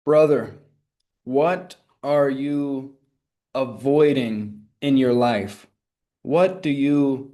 Brother, what are you avoiding in your life? What do you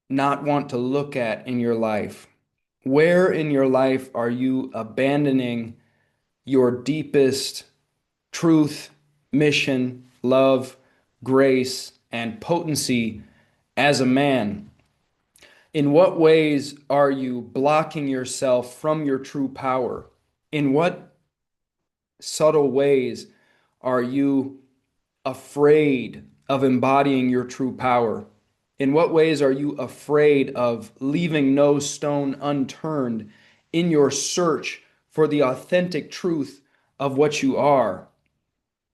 not want to look at in your life? Where in your life are you abandoning your deepest truth, mission, love, grace, and potency as a man? In what ways are you blocking yourself from your true power? In what subtle ways are you afraid of embodying your true power? In what ways are you afraid of leaving no stone unturned in your search for the authentic truth of what you are?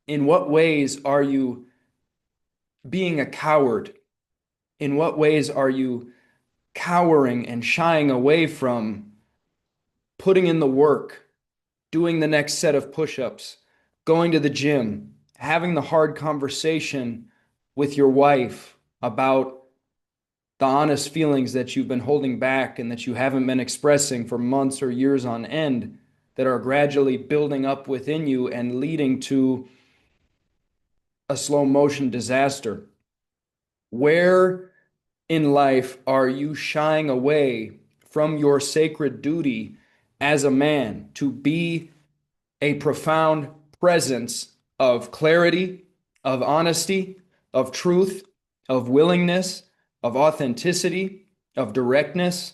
In what ways are you being a coward? In what ways are you cowering and shying away from putting in the work, doing the next set of push ups, going to the gym, having the hard conversation with your wife about the honest feelings that you've been holding back and that you haven't been expressing for months or years on end that are gradually building up within you and leading to a slow motion disaster? Where in life are you shying away from your sacred duty as a man to be a profound presence of clarity, of honesty, of truth, of willingness, of authenticity, of directness,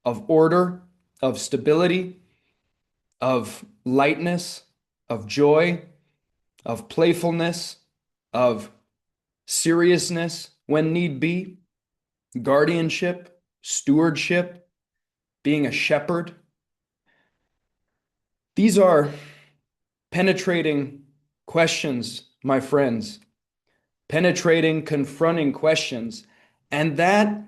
of order, of stability, of lightness, of joy, of playfulness, of seriousness when need be, guardianship, stewardship, being a shepherd? These are penetrating questions, my friends, penetrating, confronting questions. And that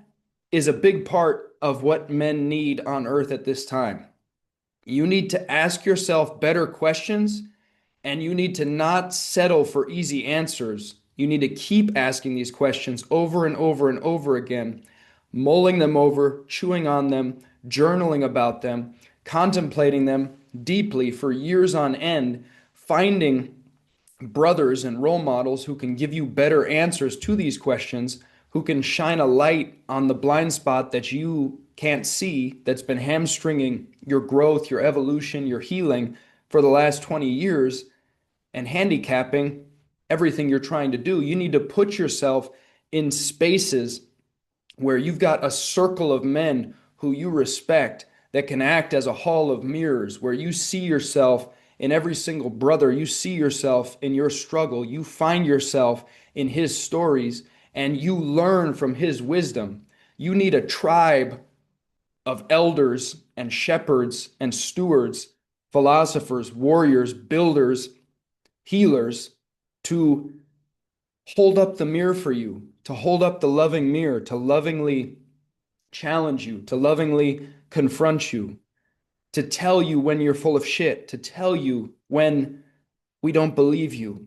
is a big part of what men need on earth at this time. You need to ask yourself better questions, and you need to not settle for easy answers. You need to keep asking these questions over and over and over again, mulling them over, chewing on them, journaling about them, contemplating them deeply for years on end, finding brothers and role models who can give you better answers to these questions, who can shine a light on the blind spot that you can't see, that's been hamstringing your growth, your evolution, your healing for the last 20 years and handicapping everything you're trying to do. You need to put yourself in spaces where you've got a circle of men who you respect that can act as a hall of mirrors, where you see yourself in every single brother, you see yourself in your struggle, you find yourself in his stories, and you learn from his wisdom. You need a tribe of elders and shepherds and stewards, philosophers, warriors, builders, healers to hold up the mirror for you, to hold up the loving mirror, to lovingly challenge you, to lovingly confront you, to tell you when you're full of shit, to tell you when we don't believe you.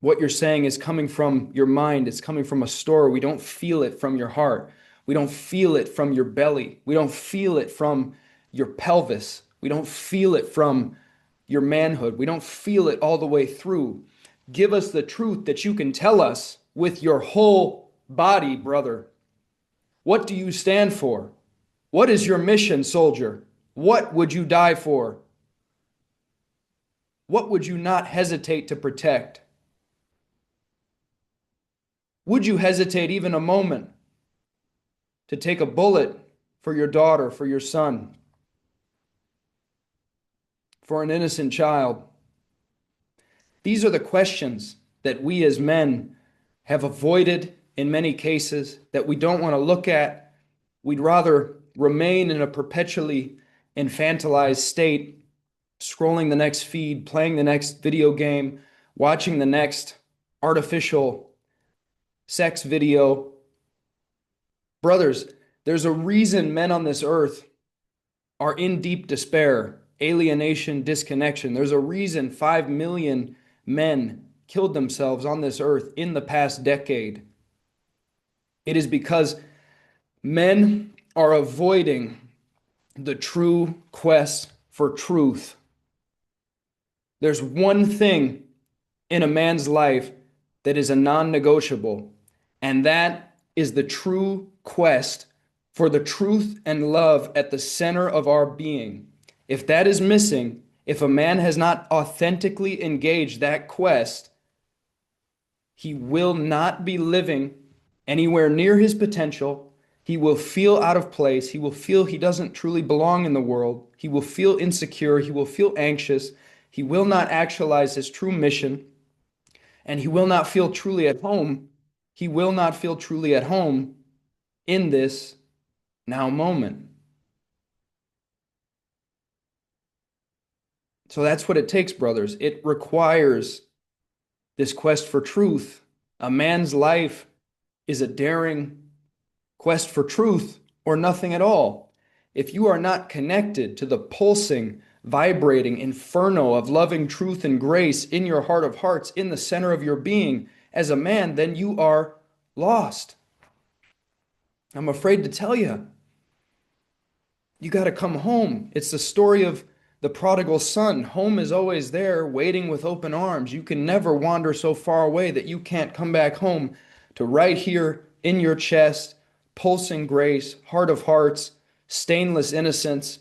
What you're saying is coming from your mind, it's coming from a store. We don't feel it from your heart. We don't feel it from your belly. We don't feel it from your pelvis. We don't feel it from your manhood. We don't feel it all the way through. Give us the truth that you can tell us with your whole body, brother. What do you stand for? What is your mission, soldier? What would you die for? What would you not hesitate to protect? Would you hesitate even a moment to take a bullet for your daughter, for your son, for an innocent child? These are the questions that we as men have avoided in many cases, that we don't want to look at. We'd rather remain in a perpetually infantilized state, scrolling the next feed, playing the next video game, watching the next artificial sex video. Brothers, there's a reason men on this earth are in deep despair, alienation, disconnection. There's a reason 5 million men killed themselves on this earth in the past decade. It is because men are avoiding the true quest for truth. There's one thing in a man's life that is a non-negotiable, and that is the true quest for the truth and love at the center of our being. If that is missing, if a man has not authentically engaged that quest, he will not be living anywhere near his potential. He will feel out of place. He will feel he doesn't truly belong in the world. He will feel insecure. He will feel anxious. He will not actualize his true mission, and he will not feel truly at home. He will not feel truly at home in this now moment. So that's what it takes, brothers. It requires this quest for truth. A man's life is a daring quest for truth or nothing at all. If you are not connected to the pulsing, vibrating inferno of loving truth and grace in your heart of hearts, in the center of your being as a man, then you are lost. I'm afraid to tell you, you got to come home. It's the story of the prodigal son. Home is always there, waiting with open arms. You can never wander so far away that you can't come back home to right here in your chest, pulsing grace, heart of hearts, stainless innocence,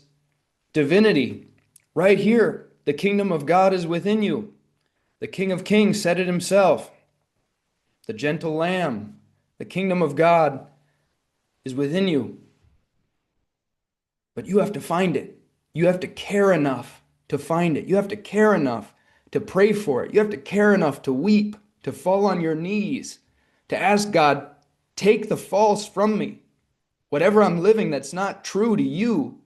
divinity. Right here, the kingdom of God is within you. The King of Kings said it himself. The gentle lamb, the kingdom of God is within you. But you have to find it. You have to care enough to find it. You have to care enough to pray for it. You have to care enough to weep, to fall on your knees, to ask God, take the false from me. Whatever I'm living that's not true to you,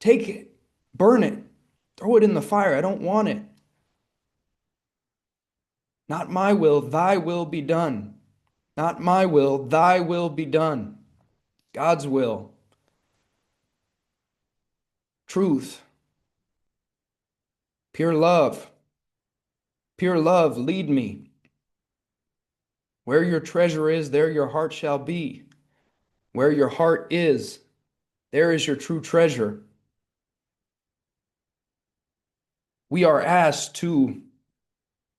take it, burn it, throw it in the fire. I don't want it. Not my will, thy will be done. Not my will, thy will be done. God's will. Truth. Pure love. Pure love, lead me. Where your treasure is, there your heart shall be. Where your heart is, there is your true treasure. We are asked to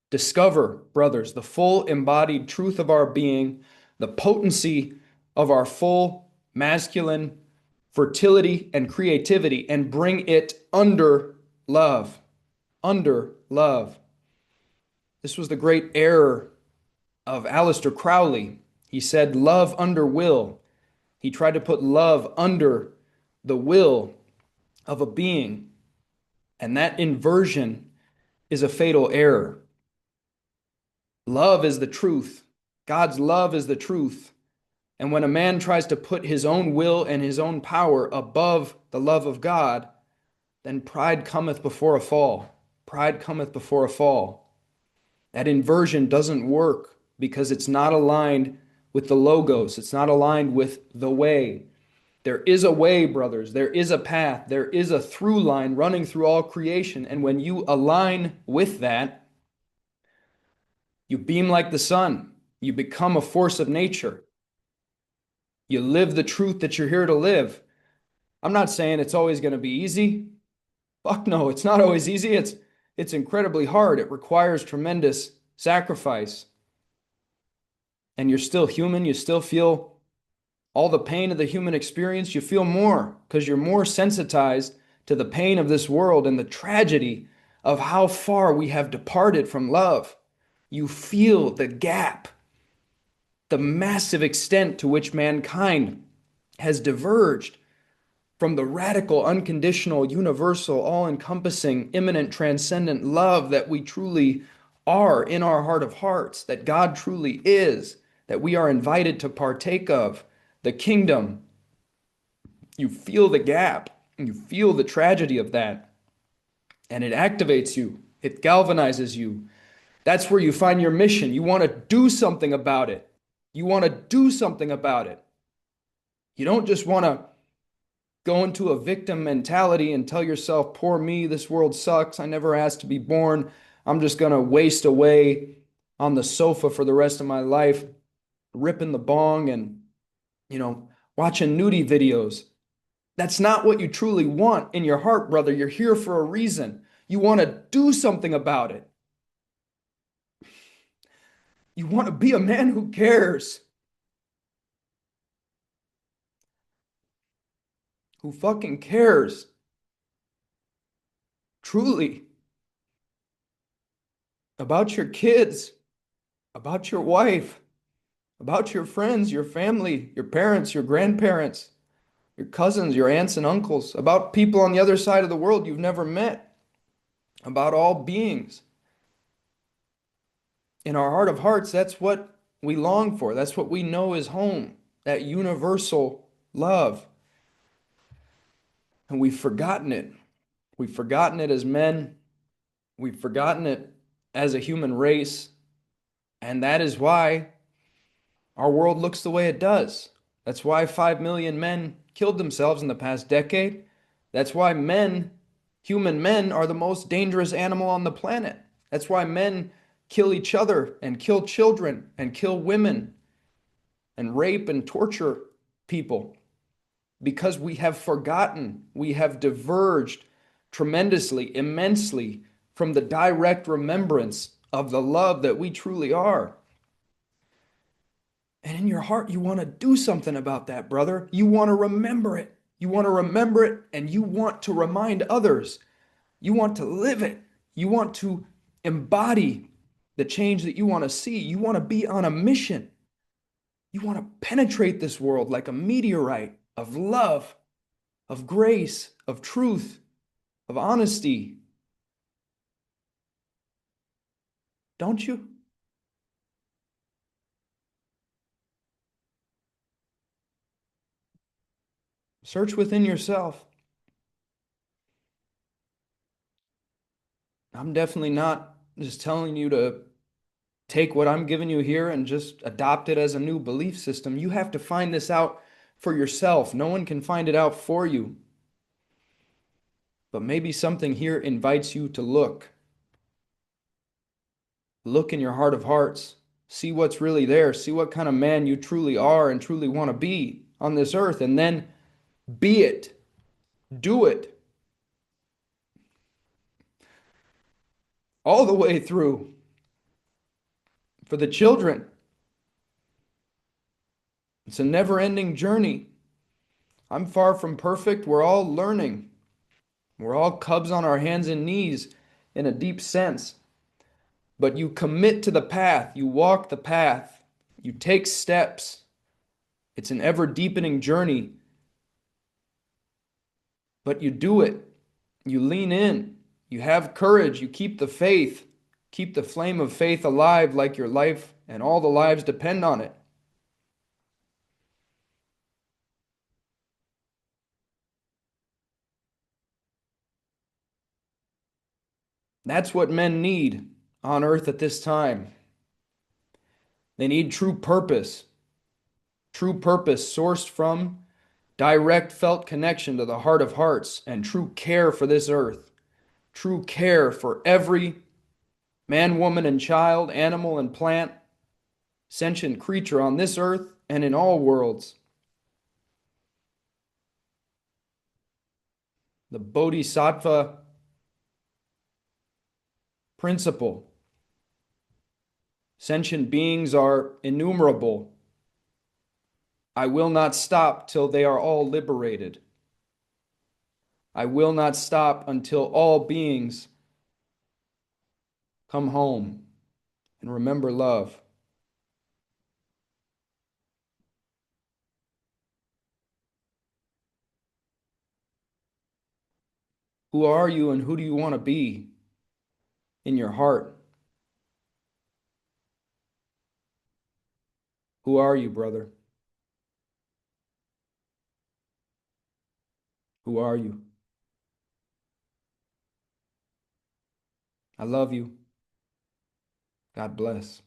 discover, brothers, the full embodied truth of our being, the potency of our full masculine fertility and creativity, and bring it under love. Under love. This was the great error of Aleister Crowley. He said, love under will. He tried to put love under the will of a being. And that inversion is a fatal error. Love is the truth. God's love is the truth. And when a man tries to put his own will and his own power above the love of God, then pride cometh before a fall. Pride cometh before a fall. That inversion doesn't work because it's not aligned with the logos. It's not aligned with the way. There is a way, brothers. There is a path. There is a through line running through all creation. And when you align with that, you beam like the sun. You become a force of nature. You live the truth that you're here to live. I'm not saying it's always going to be easy. Fuck no, it's not always easy. It's incredibly hard. It requires tremendous sacrifice. And you're still human. You still feel all the pain of the human experience. You feel more because you're more sensitized to the pain of this world and the tragedy of how far we have departed from love. You feel the gap, the massive extent to which mankind has diverged from the radical, unconditional, universal, all-encompassing, immanent, transcendent love that we truly are in our heart of hearts, that God truly is, that we are invited to partake of, the kingdom. You feel the gap, and you feel the tragedy of that, and it activates you, it galvanizes you. That's where you find your mission. You want to do something about it. You want to do something about it. You don't just want to go into a victim mentality and tell yourself, poor me, this world sucks. I never asked to be born. I'm just going to waste away on the sofa for the rest of my life, ripping the bong and, watching nudie videos. That's not what you truly want in your heart, brother. You're here for a reason. You want to do something about it. You want to be a man who cares, who fucking cares, truly, about your kids, about your wife, about your friends, your family, your parents, your grandparents, your cousins, your aunts and uncles, about people on the other side of the world you've never met, about all beings. In our heart of hearts, that's what we long for. That's what we know is home, that universal love. And we've forgotten it. We've forgotten it as men. We've forgotten it as a human race. And that is why our world looks the way it does. That's why 5 million men killed themselves in the past decade. That's why men, human men, are the most dangerous animal on the planet. That's why men kill each other and kill children and kill women and rape and torture people because we have forgotten, we have diverged tremendously, immensely from the direct remembrance of the love that we truly are. And in your heart, you want to do something about that, brother. You want to remember it. You want to remember it and you want to remind others. You want to live it. You want to embody the change that you want to see. You want to be on a mission. You want to penetrate this world like a meteorite of love, of grace, of truth, of honesty. Don't you? Search within yourself. I'm definitely not just telling you to take what I'm giving you here and just adopt it as a new belief system. You have to find this out for yourself. No one can find it out for you. But maybe something here invites you to look. Look in your heart of hearts. See what's really there. See what kind of man you truly are and truly want to be on this earth. And then be it. Do it. All the way through. For the children, it's a never-ending journey. I'm far from perfect. We're all learning. We're all cubs on our hands and knees in a deep sense. But you commit to the path. You walk the path. You take steps. It's an ever-deepening journey. But you do it. You lean in. You have courage. You keep the faith. Keep the flame of faith alive like your life and all the lives depend on it. That's what men need on earth at this time. They need true purpose sourced from direct felt connection to the heart of hearts and true care for this earth, true care for every man, woman, and child, animal and plant, sentient creature on this earth and in all worlds. The Bodhisattva principle. Sentient beings are innumerable. I will not stop till they are all liberated. I will not stop until all beings come home and remember love. Who are you and who do you want to be in your heart? Who are you, brother? Who are you? I love you. God bless.